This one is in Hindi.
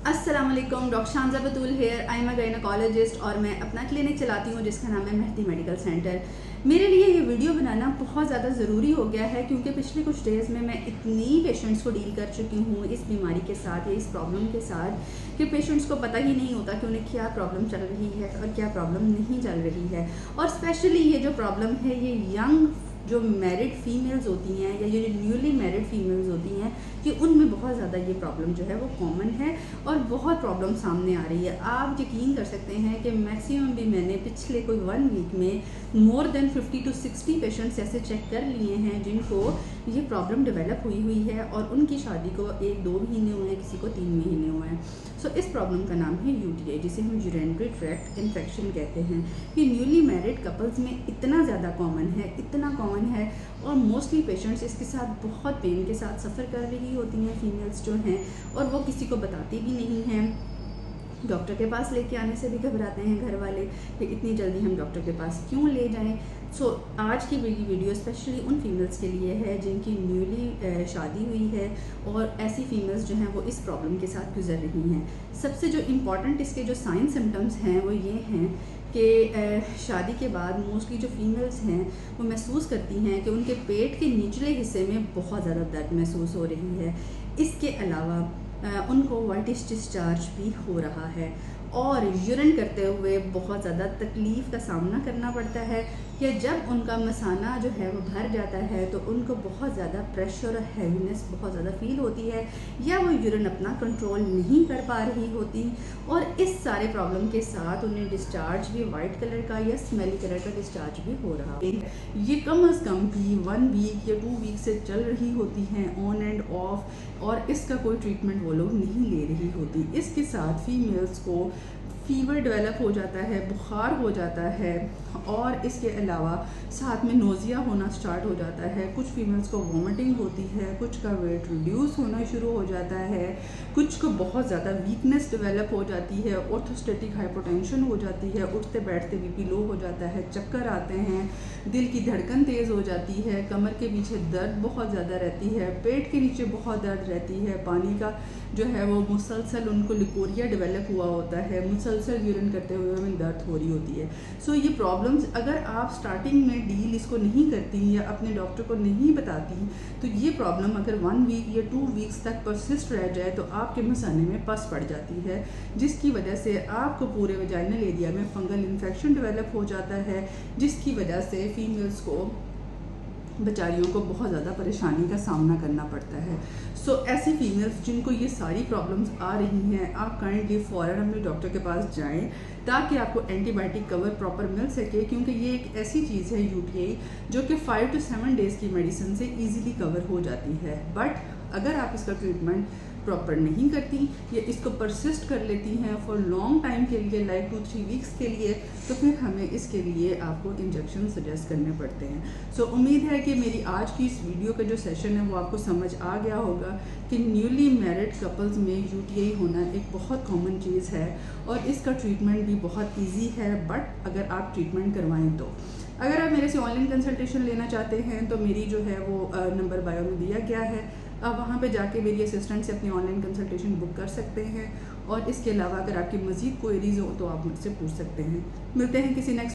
अस्सलाम वालेकुम, doctor Shamza Batool here. I am a gynaecologist और मैं अपना क्लिनिक चलाती हूँ जिसका नाम है मेहदी मेडिकल सेंटर। मेरे लिए ये वीडियो बनाना बहुत ज़्यादा ज़रूरी हो गया है क्योंकि पिछले कुछ डेज़ में मैं इतनी पेशेंट्स को डील कर चुकी हूँ इस बीमारी के साथ या इस प्रॉब्लम के साथ कि पेशेंट्स को पता ही नहीं होता कि उन्हें क्या प्रॉब्लम चल रही है और क्या प्रॉब्लम नहीं चल रही है। और स्पेशली ये जो प्रॉब्लम है ये यंग जो मैरिड फीमेल्स होती हैं या ये जो न्यूली मैरिड फीमेल्स होती हैं कि उनमें बहुत ज़्यादा ये प्रॉब्लम जो है वो कॉमन है और बहुत प्रॉब्लम सामने आ रही है। आप यकीन कर सकते हैं कि मैक्सिमम भी मैंने पिछले कोई 1 वीक में मोर देन 50 to 60 पेशेंट्स ऐसे चेक कर लिए हैं जिनको ये प्रॉब्लम डेवलप हुई है और उनकी शादी को 1-2 महीने हुए हैं, किसी को 3 महीने हुए हैं। सो इस प्रॉब्लम का नाम है यूटीआई, जिसे हम यूरिनरी ट्रैक्ट इन्फेक्शन कहते हैं। ये न्यूली मैरिड कपल्स में इतना ज़्यादा कॉमन है और मोस्टली पेशेंट्स इसके साथ बहुत पेन के साथ सफ़र कर रही होती हैं फीमेल्स जो हैं, और वो किसी को बताती भी नहीं हैं। डॉक्टर के पास लेके आने से भी घबराते हैं घर वाले कि इतनी जल्दी हम डॉक्टर के पास क्यों ले जाएं। सो आज की मेरी वीडियो स्पेशली उन फीमेल्स के लिए है जिनकी न्यूली शादी हुई है और ऐसी फीमेल्स जो हैं वो इस प्रॉब्लम के साथ गुजर रही हैं। सबसे जो इम्पॉर्टेंट इसके जो साइन सिम्टम्स हैं वो ये हैं कि शादी के बाद मोस्टली जो फीमेल्स हैं वो महसूस करती हैं कि उनके पेट के निचले हिस्से में बहुत ज़्यादा दर्द महसूस हो रही है। इसके अलावा उनको वाइटिश डिस्चार्ज भी हो रहा है और यूरिन करते हुए बहुत ज़्यादा तकलीफ़ का सामना करना पड़ता है, या जब उनका मसाना जो है वो भर जाता है तो उनको बहुत ज़्यादा प्रेशर और हैवीनेस बहुत ज़्यादा फील होती है, या वो यूरिन अपना कंट्रोल नहीं कर पा रही होती। और इस सारे प्रॉब्लम के साथ उन्हें डिस्चार्ज भी वाइट कलर का या स्मेली कलर का डिस्चार्ज भी हो रहा है। ये कम अज़ कम भी 1 वीक या 2 वीक से चल रही होती हैं ऑन एंड ऑफ, और इसका कोई ट्रीटमेंट वो लोग नहीं ले रही होती। इसके साथ फीमेल्स को फीवर डेवलप हो जाता है, बुखार हो जाता है, और इसके अलावा साथ में नोज़िया होना स्टार्ट हो जाता है। कुछ फीमेल्स को वॉमिटिंग होती है, कुछ का वेट रिड्यूस होना शुरू हो जाता है, कुछ को बहुत ज़्यादा वीकनेस डेवलप हो जाती है, ऑर्थोस्टैटिक हाइपोटेंशन हो जाती है, उठते बैठते बीपी लो हो जाता है, चक्कर आते हैं, दिल की धड़कन तेज़ हो जाती है, कमर के पीछे दर्द बहुत ज़्यादा रहती है, पेट के नीचे बहुत दर्द रहती है, पानी का जो है वो मुसलसल उनको लिकोरिया डेवलप हुआ होता है, मुसलसल यूरिन करते हुए उन्हें दर्द हो रही होती है। सो ये प्रॉब्लम्स अगर आप स्टार्टिंग में डील इसको नहीं करती या अपने डॉक्टर को नहीं बताती तो ये प्रॉब्लम अगर 1 वीक या 2 वीक्स तक परसिस्ट रह जाए तो आपके मसाने में पस पड़ जाती है, जिसकी वजह से आपको पूरे वजाइनल एरिया में फंगल इन्फेक्शन डेवलप हो जाता है, जिसकी वजह से फीमेल्स को बेचारियों को बहुत ज़्यादा परेशानी का सामना करना पड़ता है। सो ऐसी फीमेल्स जिनको ये सारी प्रॉब्लम्स आ रही हैं, आप काइंडली फ़ौरन अपने डॉक्टर के पास जाएं ताकि आपको एंटीबायोटिक कवर प्रॉपर मिल सके, क्योंकि ये एक ऐसी चीज़ है यूटीआई जो कि 5 to 7 डेज़ की मेडिसिन से ईजिली कवर हो जाती है। बट अगर आप इसका ट्रीटमेंट प्रॉपर नहीं करती या इसको परसिस्ट कर लेती हैं फॉर लॉन्ग टाइम के लिए, लाइक 2-3 वीक्स के लिए, तो फिर हमें इसके लिए आपको इंजेक्शन सजेस्ट करने पड़ते हैं। सो उम्मीद है कि मेरी आज की इस वीडियो का जो सेशन है वो आपको समझ आ गया होगा कि न्यूली मैरिड कपल्स में यूटीआई होना एक बहुत कॉमन चीज़ है और इसका ट्रीटमेंट भी बहुत ईजी है, बट अगर आप ट्रीटमेंट करवाएँ तो। अगर आप मेरे से ऑनलाइन कंसल्टेशन लेना चाहते हैं तो मेरी जो है वो नंबर बायो में दिया गया है, आप वहाँ पे जाके मेरी असिस्टेंट से अपनी ऑनलाइन कंसल्टेशन बुक कर सकते हैं। और इसके अलावा अगर आपकी मज़ीद क्वेरीज हो तो आप मुझसे पूछ सकते हैं। मिलते हैं किसी नेक्स्ट